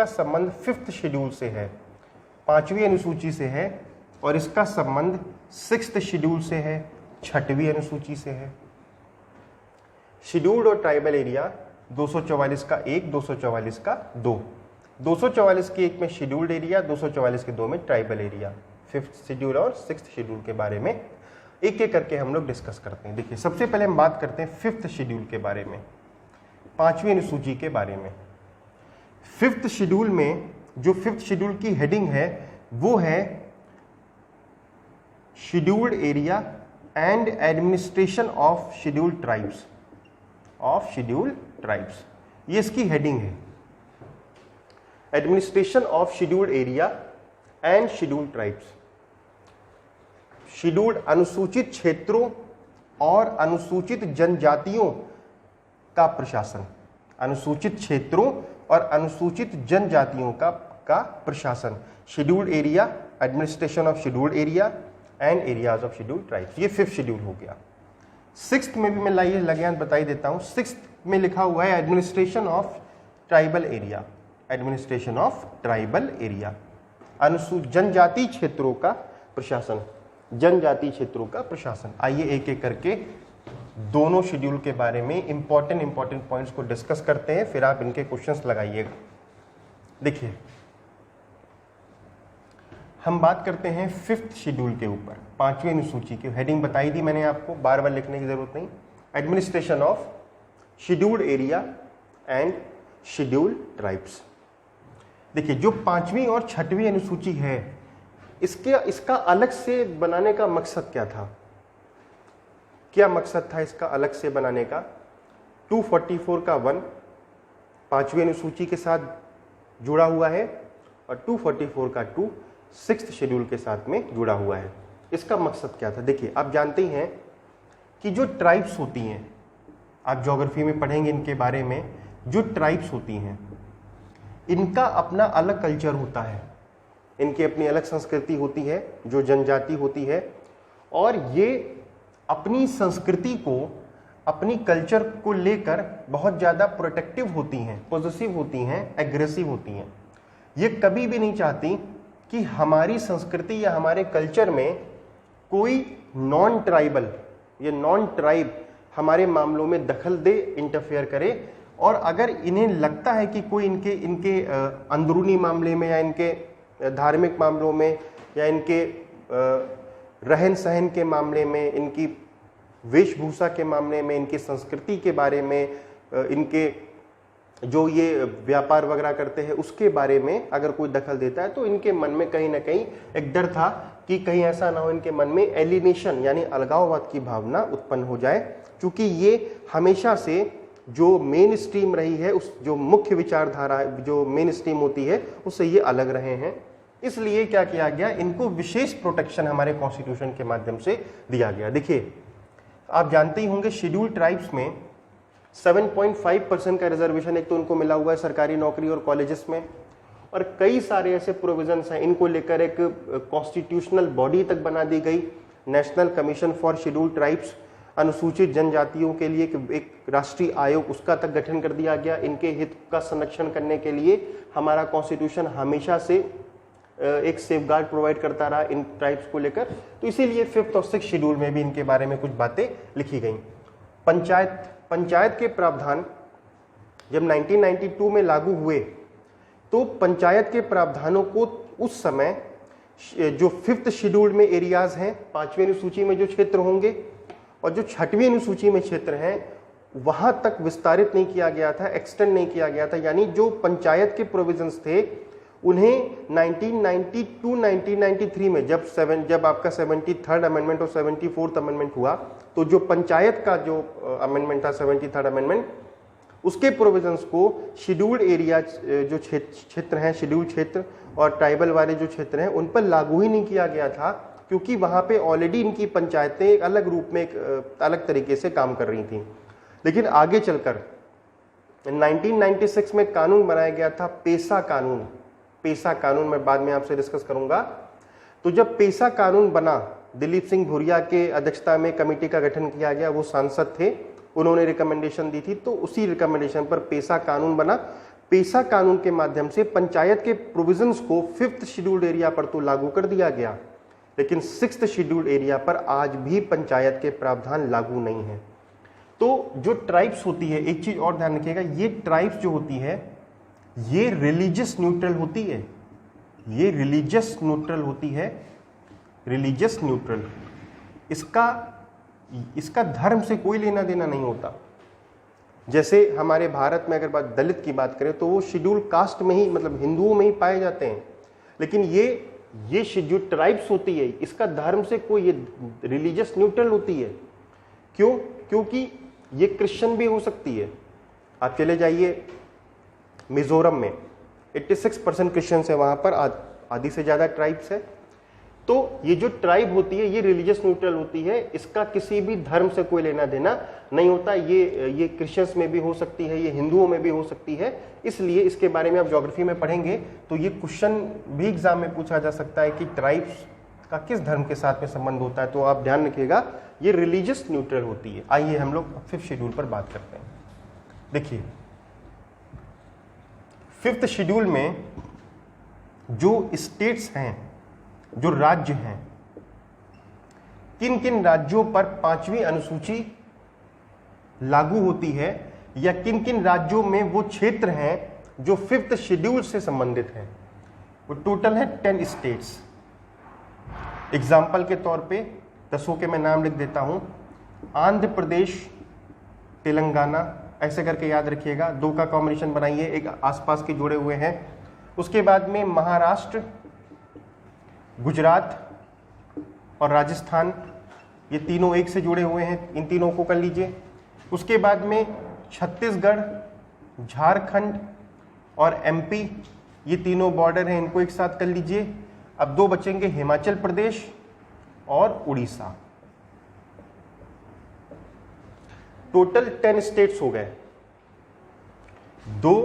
संबंध 5th शेड्यूल से है, 5वीं अनुसूची से है, और इसका संबंध 6th शेड्यूल से है, 6वीं अनुसूची से है। शेड्यूल्ड और ट्राइबल एरिया 244 का 1, 244 का 2, 244 के 1 में शेड्यूल्ड एरिया, 244 के 2 में ट्राइबल एरिया। 5th शेड्यूल और 6th शेड्यूल के बारे में एक एक करके हम लोग डिस्कस करते हैं। देखिए, सबसे पहले हम बात करते हैं 5th शेड्यूल के बारे में, 5वीं अनुसूची के बारे में। 5th शेड्यूल में जो 5th शेड्यूल की हेडिंग है वो है scheduled area and administration of scheduled tribes, ये इसकी हेडिंग है। Administration of scheduled area and scheduled tribes, scheduled अनुसूचित क्षेत्रों और अनुसूचित जनजातियों का प्रशासन, अनुसूचित क्षेत्रों और अनुसूचित जनजातियों का प्रशासन, scheduled area, administration of scheduled area and areas of scheduled tribes. ये 5th शेड्यूल हो गया। 6th में भी मैं लाइए लगान बताई देता हूं। 6th में लिखा हुआ है administration of tribal area, administration of tribal area, जनजातीय क्षेत्रों का प्रशासन, जनजातीय क्षेत्रों का प्रशासन। आइए एक एक करके दोनों शेड्यूल के बारे में इंपॉर्टेंट पॉइंट्स को डिस्कस करते हैं, फिर आप इनके क्वेश्चंस लगाइएगा। देखिए, हम बात करते हैं 5th शेड्यूल के ऊपर, 5वीं अनुसूची की हेडिंग बताई दी मैंने आपको, बार बार लिखने की जरूरत नहीं। Administration of scheduled area and scheduled tribes. देखिए, जो 5वीं और 6वीं अनुसूची है, इसका अलग से बनाने का मकसद क्या था? क्या मकसद था इसका अलग से बनाने का? 244 का 1 5वीं अनुसूची के साथ जुड़ा हुआ है और 244 का 2 6th शेड्यूल के साथ में जुड़ा हुआ है। इसका मकसद क्या था? देखिए, आप जानते ही हैं कि जो ट्राइब्स होती हैं, आप ज्योग्राफी में पढ़ेंगे इनके बारे में, जो ट्राइब्स होती हैं इनका अपना अलग कल्चर होता है, इनकी अपनी अलग संस्कृति होती है, जो जनजाति होती है, और ये अपनी संस्कृति को, अपनी कल्चर को लेकर बहुत ज़्यादा प्रोटेक्टिव होती हैं, पॉजिटिव होती हैं, एग्रेसिव होती हैं। ये कभी भी नहीं चाहती कि हमारी संस्कृति या हमारे कल्चर में कोई नॉन ट्राइबल या नॉन ट्राइब हमारे मामलों में दखल दे, इंटरफेयर करे। और अगर इन्हें लगता है कि कोई इनके अंदरूनी मामले में या इनके धार्मिक मामलों में या इनके रहन सहन के मामले में, इनकी वेशभूषा के मामले में, इनकी संस्कृति के बारे में, इनके जो ये व्यापार वगैरह करते हैं उसके बारे में अगर कोई दखल देता है, तो इनके मन में कहीं ना कहीं एक डर था कि कहीं ऐसा ना हो इनके मन में एलिनेशन यानी अलगाववाद की भावना उत्पन्न हो जाए। क्योंकि ये हमेशा से जो मेन स्ट्रीम रही है, उस जो मुख्य विचारधारा जो मेन स्ट्रीम होती है उससे ये अलग रहे हैं। इसलिए क्या किया गया, इनको विशेष प्रोटेक्शन हमारे कॉन्स्टिट्यूशन के माध्यम से दिया गया। देखिए, आप जानते ही होंगे शेड्यूल ट्राइब्स में 7.5% का रिजर्वेशन एक तो उनको मिला हुआ है सरकारी नौकरी और कॉलेजेस में, और कई सारे ऐसे प्रोविजंस हैं। इनको लेकर एक कॉन्स्टिट्यूशनल बॉडी तक बना दी गई, national commission for schedule tribes, अनुसूचित जनजातियों के लिए एक राष्ट्रीय आयोग, उसका तक गठन कर दिया गया। इनके हित का संरक्षण करने के लिए हमारा कॉन्स्टिट्यूशन हमेशा से एक सेफगार्ड प्रोवाइड करता रहा इन ट्राइब्स को लेकर। तो इसीलिए 5th और 6th शेड्यूल में भी इनके बारे में कुछ बातें लिखी गई। पंचायत के प्रावधान जब 1992 में लागू हुए, तो पंचायत के प्रावधानों को उस समय जो 5th शेड्यूल में एरियाज हैं, 5वीं अनुसूची में जो क्षेत्र होंगे और जो 6वीं अनुसूची में क्षेत्र हैं, वहां तक विस्तारित नहीं किया गया था, एक्सटेंड नहीं किया गया था। यानी जो पंचायत के प्रोविजंस थे उन्हें 1992-1993 में जब आपका 73rd अमेंडमेंट और 74th अमेंडमेंट हुआ, तो जो पंचायत का जो अमेंडमेंट था 73rd अमेंडमेंट, उसके प्रोविजंस को शेड्यूल्ड एरिया जो क्षेत्र हैं, शेड्यूल्ड क्षेत्र और ट्राइबल वाले जो क्षेत्र हैं, उन पर लागू ही नहीं किया गया था, क्योंकि वहां पे ऑलरेडी इनकी पंचायतें एक अलग रूप में, एक अलग तरीके से काम कर रही थी। लेकिन आगे चलकर 1996 में कानून बनाया गया था, पेसा कानून मैं बाद में आपसे डिस्कस करूंगा। तो जब पेसा कानून बना दिलीप सिंह भुरिया के अध्यक्षता में कमेटी का गठन किया गया, वो सांसद थे, उन्होंने रिकमेंडेशन दी थी, तो उसी रिकमेंडेशन पर पेशा कानून बना। पेशा कानून के माध्यम से पंचायत के प्रोविजंस को 5th शेड्यूल्ड एरिया पर तो लागू कर दिया गया, लेकिन 6th शेड्यूल्ड एरिया पर आज भी पंचायत के प्रावधान लागू नहीं है। तो जो ट्राइब्स होती है, एक चीज और ध्यान रखिएगा, ये ट्राइब्स जो होती है ये रिलीजियस न्यूट्रल होती है, ये रिलीजियस न्यूट्रल होती है, रिलीजियस न्यूट्रल। इसका धर्म से कोई लेना देना नहीं होता। जैसे हमारे भारत में अगर बात दलित की बात करें तो वो शेड्यूल कास्ट में ही, मतलब हिंदुओं में ही पाए जाते हैं, लेकिन ये जो ट्राइब्स होती है इसका धर्म से कोई, ये रिलीजियस न्यूट्रल होती है। क्यों? क्योंकि ये क्रिश्चियन भी हो सकती है। आप चले जाइए मिजोरम में 86% क्रिश्चियंस है, वहां पर आधी से ज्यादा ट्राइब्स है। तो ये जो ट्राइब होती है ये रिलीजियस न्यूट्रल होती है, इसका किसी भी धर्म से कोई लेना देना नहीं होता। ये क्रिश्चियंस में भी हो सकती है, ये हिंदुओं में भी हो सकती है, इसलिए इसके बारे में आप ज्योग्राफी में पढ़ेंगे तो ये क्वेश्चन भी एग्जाम में पूछा जा सकता है कि ट्राइब्स का किस धर्म के साथ में संबंध होता है, तो आप ध्यान रखिएगा ये रिलीजियस न्यूट्रल होती है। आइए हम लोग 5th शेड्यूल पर बात करते हैं। देखिए 5th शेड्यूल में जो स्टेट्स हैं, जो राज्य हैं, किन किन राज्यों पर 5वीं अनुसूची लागू होती है, या किन किन राज्यों में वो क्षेत्र हैं जो 5th शेड्यूल से संबंधित हैं। वो टोटल है 10 स्टेट्स। एग्जाम्पल के तौर पे 10 के मैं नाम लिख देता हूं। आंध्र प्रदेश, तेलंगाना, ऐसे करके याद रखिएगा, 2 का कॉम्बिनेशन बनाइए, एक आसपास के जुड़े हुए हैं। उसके बाद में महाराष्ट्र, गुजरात और राजस्थान, ये तीनों एक से जुड़े हुए हैं, इन तीनों को कर लीजिए। उसके बाद में छत्तीसगढ़, झारखंड और एमपी, ये तीनों बॉर्डर हैं, इनको एक साथ कर लीजिए। अब 2 बचेंगे, हिमाचल प्रदेश और उड़ीसा। टोटल 10 स्टेट्स हो गए। 2,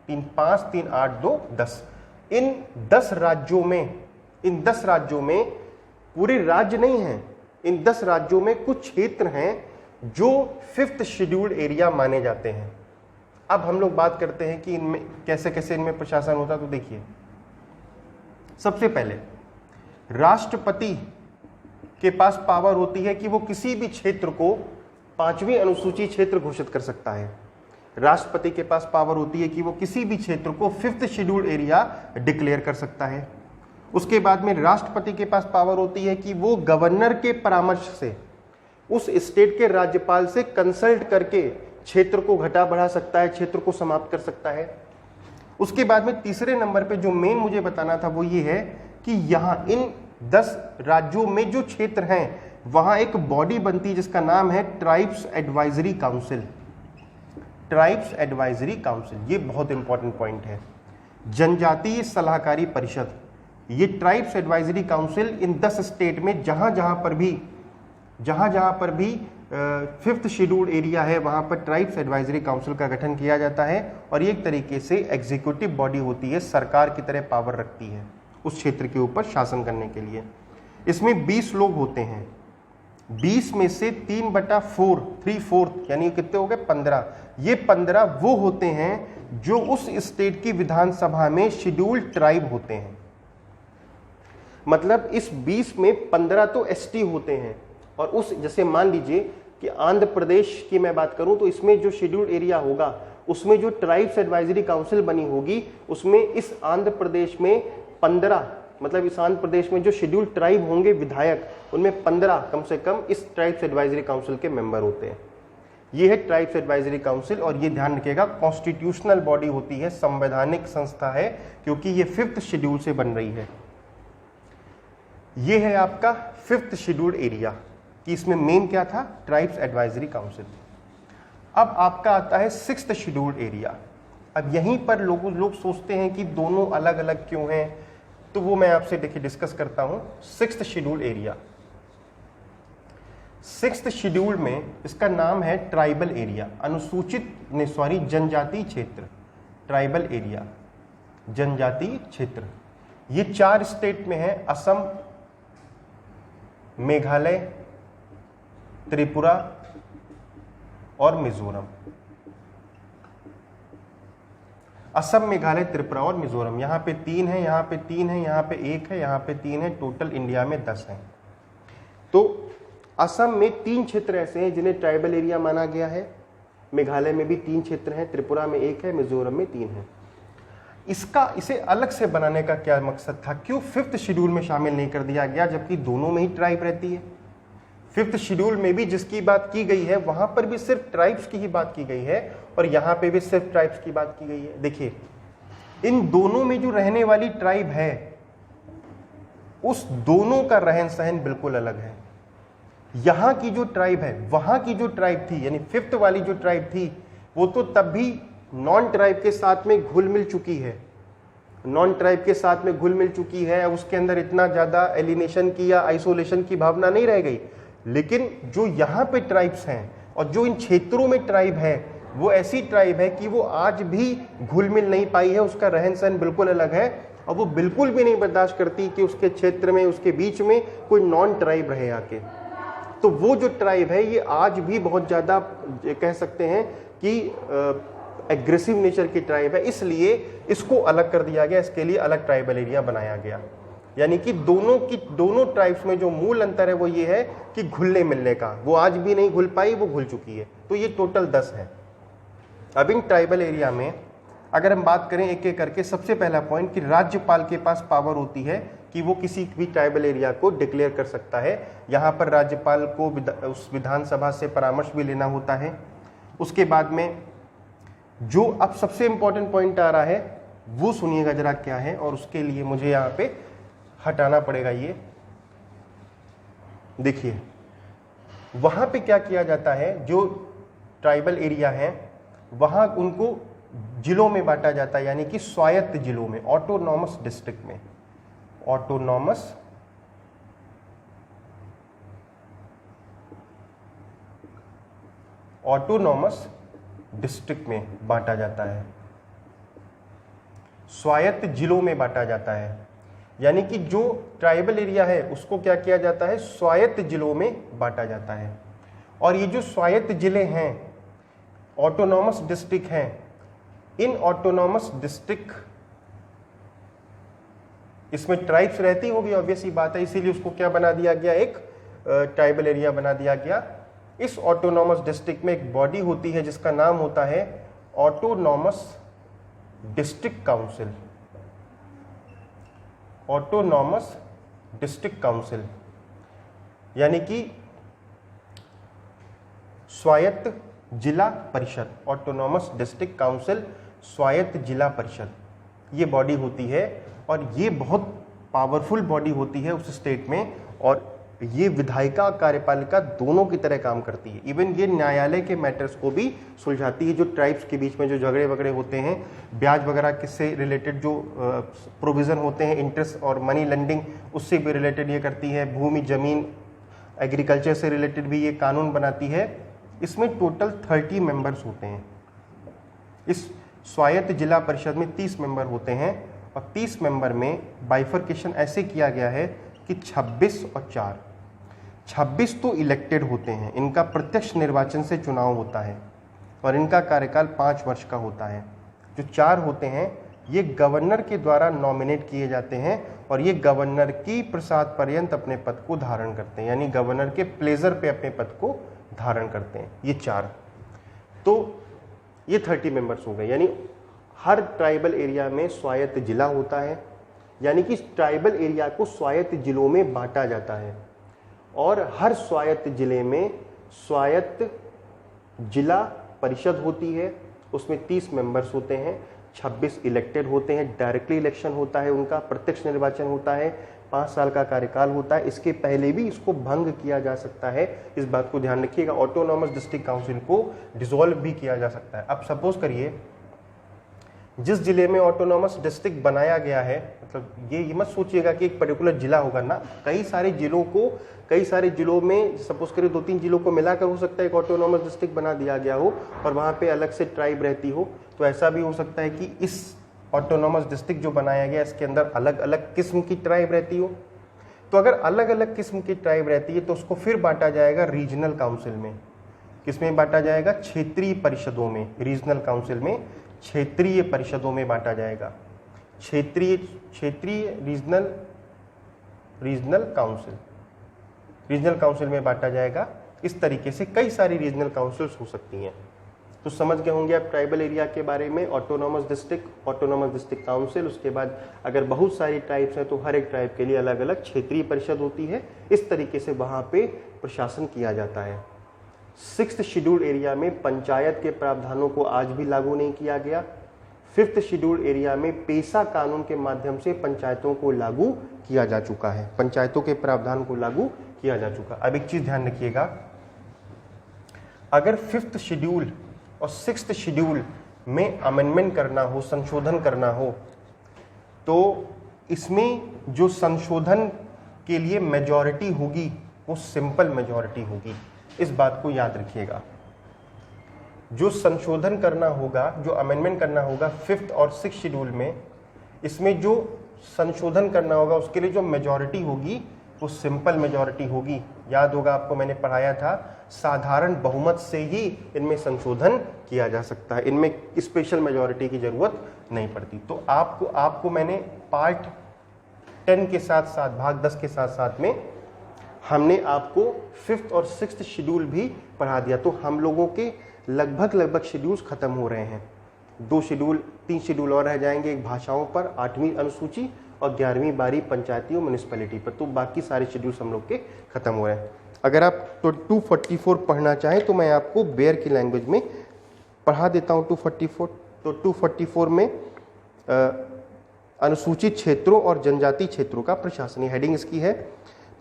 3, 5, 3, 8, 2, 10। इन 10 राज्यों में पूरे राज्य नहीं हैं, इन 10 राज्यों में कुछ क्षेत्र हैं जो 5th शेड्यूल्ड एरिया माने जाते हैं। अब हम लोग बात करते हैं कि इनमें कैसे कैसे इनमें प्रशासन होता है। तो देखिए, सबसे पहले राष्ट्रपति के पास पावर होती है कि वो किसी भी क्षेत्र को 5वीं अनुसूची क्षेत्र घोषित कर सकता है। राष्ट्रपति के पास पावर होती है कि वो किसी भी क्षेत्र को 5th शेड्यूल्ड एरिया डिक्लेयर कर सकता है। उसके बाद में राष्ट्रपति के पास पावर होती है कि वो गवर्नर के परामर्श से उस स्टेट के राज्यपाल से कंसल्ट करके क्षेत्र को घटा बढ़ा सकता है, क्षेत्र को समाप्त कर सकता है। उसके बाद में तीसरे नंबर पे जो मेन मुझे बताना था वो ये है कि यहां इन 10 राज्यों में जो क्षेत्र हैं वहां एक बॉडी बनती है जिसका नाम है tribes advisory council. Tribes advisory council, ये बहुत इंपॉर्टेंट पॉइंट है। जनजातीय सलाहकारी परिषद, ये ट्राइब्स एडवाइजरी काउंसिल इन 10 स्टेट में जहां जहां पर भी 5th शेड्यूल्ड एरिया है वहां पर ट्राइब्स एडवाइजरी काउंसिल का गठन किया जाता है। और ये एक तरीके से एग्जीक्यूटिव बॉडी होती है, सरकार की तरह पावर रखती है उस क्षेत्र के ऊपर शासन करने के लिए। इसमें 20 लोग होते हैं, 20 में से 3/4 यानी कितने हो गए, 15। ये 15 वो होते हैं जो उस स्टेट की विधानसभा में शेड्यूल्ड ट्राइब होते हैं। मतलब इस 20 में 15 तो एसटी होते हैं, और उस, जैसे मान लीजिए कि आंध्र प्रदेश की मैं बात करूं तो इसमें जो शेड्यूल्ड एरिया होगा उसमें जो ट्राइब्स एडवाइजरी काउंसिल बनी होगी उसमें इस आंध्र प्रदेश में 15, मतलब इस आंध्र प्रदेश में जो शेड्यूल्ड ट्राइब होंगे विधायक, उनमें 15 कम से कम इस ट्राइब्स एडवाइजरी काउंसिल के मेंबर होते हैं। ये है ट्राइब्स एडवाइजरी काउंसिल। और ये ध्यान रखिएगा कॉन्स्टिट्यूशनल बॉडी होती है, संवैधानिक संस्था है, क्योंकि ये 5th शेड्यूल से बन रही है। ये है आपका 5th शेड्यूल्ड एरिया कि इसमें मेन क्या था, ट्राइब्स एडवाइजरी काउंसिल। अब आपका आता है 6th शेड्यूल्ड एरिया। अब यहीं पर लोग सोचते हैं कि दोनों अलग अलग क्यों हैं, तो वो मैं आपसे देखिए डिस्कस करता हूं। 6th scheduled area, 6th schedule में इसका नाम है ट्राइबल एरिया, जनजातीय क्षेत्र। ट्राइबल एरिया, जनजातीय क्षेत्र। ये 4 स्टेट में है, असम, मेघालय, त्रिपुरा और मिजोरम। असम, मेघालय, त्रिपुरा और मिजोरम, यहाँ पे 3 है, यहाँ पे 3 है, यहाँ पे 1 है, यहाँ पे 3 है, टोटल इंडिया में 10 है। तो असम में 3 क्षेत्र ऐसे हैं जिन्हें ट्राइबल एरिया माना गया है, मेघालय में भी 3 क्षेत्र हैं, त्रिपुरा में 1 है, मिजोरम में 3 है। इसे अलग से बनाने का क्या मकसद था? क्यों 5th शेड्यूल में शामिल नहीं कर दिया गया, जबकि दोनों में ही ट्राइब रहती है? 5th शेड्यूल में भी जिसकी बात की गई है वहां पर भी सिर्फ ट्राइब्स की ही बात की गई है और यहां पे भी सिर्फ ट्राइब्स की बात की गई है। देखिए, इन दोनों में जो रहने वाली ट्राइब है उस दोनों का रहन सहन बिल्कुल अलग है। यहां की जो ट्राइब है, वहां की जो ट्राइब थी, यानी 5th वाली जो ट्राइब थी, वो तो तब भी नॉन ट्राइब के साथ में घुल मिल चुकी है, नॉन ट्राइब के साथ में घुल मिल चुकी है। उसके अंदर इतना ज्यादा एलिनेशन की या आइसोलेशन की भावना नहीं रह गई। लेकिन जो यहाँ पे ट्राइब्स हैं और जो इन क्षेत्रों में ट्राइब है, वो ऐसी ट्राइब है कि वो आज भी घुल मिल नहीं पाई है, उसका रहन सहन बिल्कुल अलग है और वो बिल्कुल भी नहीं बर्दाश्त करती कि उसके क्षेत्र में, उसके बीच में कोई नॉन ट्राइब रहे आके। तो वो जो ट्राइब है ये आज भी बहुत ज़्यादा कह सकते हैं कि एग्रेसिव नेचर की ट्राइब है, इसलिए इसको अलग कर दिया गया, इसके लिए अलग ट्राइबल एरिया बनाया गया। यानी कि दोनों ट्राइब्स में जो मूल अंतर है वो ये है कि घुलने मिलने का, वो आज भी नहीं घुल पाई, वो घुल चुकी है। तो ये टोटल 10 है। अब इन ट्राइबल एरिया में अगर हम बात करें एक एक करके, सबसे पहला पॉइंट कि राज्यपाल के पास पावर होती है कि वो किसी भी ट्राइबल एरिया को डिक्लेयर कर सकता है। यहाँ पर राज्यपाल को उस विधानसभा से परामर्श भी लेना होता है। उसके बाद में जो अब सबसे इंपॉर्टेंट पॉइंट आ रहा है वो सुनिएगा जरा क्या है, और उसके लिए मुझे यहाँ पे हटाना पड़ेगा। ये देखिए, वहां पे क्या किया जाता है, जो ट्राइबल एरिया है वहां उनको जिलों में बांटा जाता है, यानी कि स्वायत्त जिलों में, ऑटोनॉमस डिस्ट्रिक्ट में, ऑटोनॉमस डिस्ट्रिक्ट में बांटा जाता है, स्वायत्त जिलों में बांटा जाता है। यानी कि जो ट्राइबल एरिया है उसको क्या किया जाता है, स्वायत्त जिलों में बांटा जाता है। और ये जो स्वायत्त जिले हैं, ऑटोनॉमस डिस्ट्रिक्ट हैं, इन ऑटोनॉमस डिस्ट्रिक्ट, इसमें ट्राइब्स रहती होगी, ऑब्वियस ही बात है, इसीलिए उसको क्या बना दिया गया, एक ट्राइबल एरिया बना दिया गया। इस ऑटोनॉमस डिस्ट्रिक्ट में एक बॉडी होती है जिसका नाम होता है autonomous district council, autonomous district council, यानी कि स्वायत्त जिला परिषद, ऑटोनॉमस डिस्ट्रिक्ट काउंसिल, स्वायत्त जिला परिषद, ये बॉडी होती है। और ये बहुत पावरफुल बॉडी होती है उस स्टेट में, और ये विधायिका कार्यपालिका दोनों की तरह काम करती है। इवन ये न्यायालय के मैटर्स को भी सुलझाती है, जो ट्राइब्स के बीच में जो झगड़े वगड़े होते हैं, ब्याज वगैरह किससे रिलेटेड जो प्रोविज़न होते हैं, इंटरेस्ट और मनी लेंडिंग, उससे भी रिलेटेड ये करती है। भूमि, जमीन, एग्रीकल्चर से रिलेटेड भी ये कानून बनाती है। इसमें टोटल 30 मेंबर्स होते हैं। इस स्वायत्त जिला परिषद में 30 मेंबर होते हैं, और 30 मेंबर में बाइफर्केशन ऐसे किया गया है कि 26 और 4, 26 तो इलेक्टेड होते हैं, इनका प्रत्यक्ष निर्वाचन से चुनाव होता है और इनका कार्यकाल 5 वर्ष का होता है। जो 4 होते हैं ये गवर्नर के द्वारा नॉमिनेट किए जाते हैं, और ये गवर्नर की प्रसाद पर्यंत अपने पद को धारण करते हैं, यानी गवर्नर के प्लेजर पे अपने पद को धारण करते हैं ये 4। तो ये 30 मेंबर्स हो गए। यानी हर ट्राइबल एरिया में स्वायत्त जिला होता है, यानी कि ट्राइबल एरिया को स्वायत्त जिलों में बांटा जाता है, और हर स्वायत्त जिले में स्वायत्त जिला परिषद होती है। उसमें 30 मेंबर्स होते हैं, 26 इलेक्टेड होते हैं, डायरेक्टली इलेक्शन होता है, उनका प्रत्यक्ष निर्वाचन होता है, 5 साल का कार्यकाल होता है। इसके पहले भी इसको भंग किया जा सकता है, इस बात को ध्यान रखिएगा। ऑटोनॉमस डिस्ट्रिक्ट काउंसिल को डिसॉल्व भी किया जा सकता है। अब सपोज करिए जिस जिले में ऑटोनॉमस डिस्ट्रिक्ट बनाया गया है, मतलब ये मत सोचिएगा कि एक पर्टिकुलर जिला होगा ना, कई सारे जिलों में सपोज करिए 2-3 जिलों को मिलाकर हो सकता है एक ऑटोनॉमस डिस्ट्रिक्ट बना दिया गया हो, और वहाँ पे अलग से ट्राइब रहती हो। तो ऐसा भी हो सकता है कि इस ऑटोनॉमस डिस्ट्रिक्ट जो बनाया गया इसके अंदर अलग अलग किस्म की ट्राइब रहती हो। तो अगर अलग अलग किस्म की ट्राइब रहती है तो उसको फिर बांटा जाएगा रीजनल काउंसिल में। किसमें बांटा जाएगा? क्षेत्रीय परिषदों में। रीजनल काउंसिल में क्षेत्रीय परिषदों में बांटा जाएगा। क्षेत्रीय रीजनल काउंसिल में बांटा जाएगा। इस तरीके से कई सारी रीजनल काउंसिल्स हो सकती हैं। तो समझ गए होंगे आप ट्राइबल एरिया के बारे में, ऑटोनोमस डिस्ट्रिक्ट काउंसिल। उसके बाद अगर बहुत सारी ट्राइब्स हैं तो हर एक ट्राइब के लिए अलग अलग क्षेत्रीय परिषद होती है। इस तरीके से वहाँ पे प्रशासन किया जाता है। 6th शेड्यूल एरिया में पंचायत के प्रावधानों को आज भी लागू नहीं किया गया। 5th शेड्यूल एरिया में पेशा कानून के माध्यम से पंचायतों को लागू किया जा चुका है। पंचायतों के प्रावधान को लागू किया जा चुका। अब एक चीज ध्यान रखिएगा, अगर 5th शेड्यूल और 6th शेड्यूल में अमेंडमेंट करना हो, संशोधन करना हो, तो इसमें जो संशोधन के लिए मेजॉरिटी होगी वो सिंपल मेजॉरिटी होगी। इस बात को याद रखिएगा। जो संशोधन करना होगा, जो अमेंडमेंट करना होगा 5th और 6th शेड्यूल में, इसमें जो संशोधन करना होगा उसके लिए जो मेजॉरिटी होगी वो सिंपल मेजॉरिटी होगी। याद होगा आपको, मैंने पढ़ाया था साधारण बहुमत से ही इनमें संशोधन किया जा सकता है। इनमें स्पेशल मेजॉरिटी की जरूरत नहीं पड़ती। तो आपको मैंने पार्ट 10 के साथ साथ, भाग 10 के साथ साथ में हमने आपको 5th और 6th शेड्यूल भी पढ़ा दिया। तो हम लोगों के लगभग शेड्यूल्स खत्म हो रहे हैं। 3 शेड्यूल और रह जाएंगे, एक भाषाओं पर 8वीं अनुसूची और 11वीं 12वीं पंचायती और म्यूनिसिपैलिटी पर। तो बाकी सारे शेड्यूल्स हम लोग के खत्म हो रहे हैं। अगर आप तो 244 पढ़ना चाहें तो मैं आपको बेयर की लैंग्वेज में पढ़ा देता हूं 244। तो 244 में अनुसूचित क्षेत्रों और जनजाति क्षेत्रों का प्रशासनिक हेडिंग इसकी है।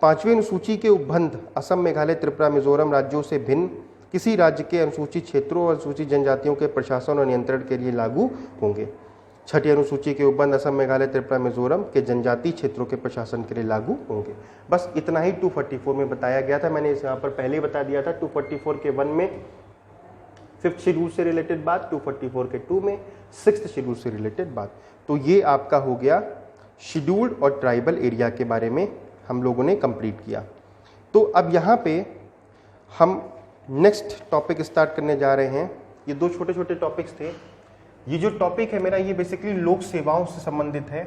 5वीं अनुसूची के उपबंध असम, मेघालय, त्रिपुरा, मिजोरम राज्यों से भिन्न किसी राज्य के अनुसूचित क्षेत्रों और अनुसूचित जनजातियों के प्रशासन और नियंत्रण के लिए लागू होंगे। 6ठी अनुसूची के उपबंध असम, मेघालय, त्रिपुरा, मिजोरम के जनजातीय क्षेत्रों के प्रशासन के लिए लागू होंगे। बस इतना ही 244 में बताया गया था। मैंने इस यहाँ पर पहले ही बता दिया था। 244 के 1 में 5th शेड्यूल से रिलेटेड बात, 244 के 2 में 6th शेड्यूल से रिलेटेड बात। तो ये आपका हो गया शेड्यूल्ड और ट्राइबल एरिया के बारे में हम लोगों ने कंप्लीट किया। तो अब यहाँ पे हम नेक्स्ट टॉपिक स्टार्ट करने जा रहे हैं। ये 2 छोटे छोटे टॉपिक्स थे। ये जो टॉपिक है मेरा, ये बेसिकली लोक सेवाओं से संबंधित है।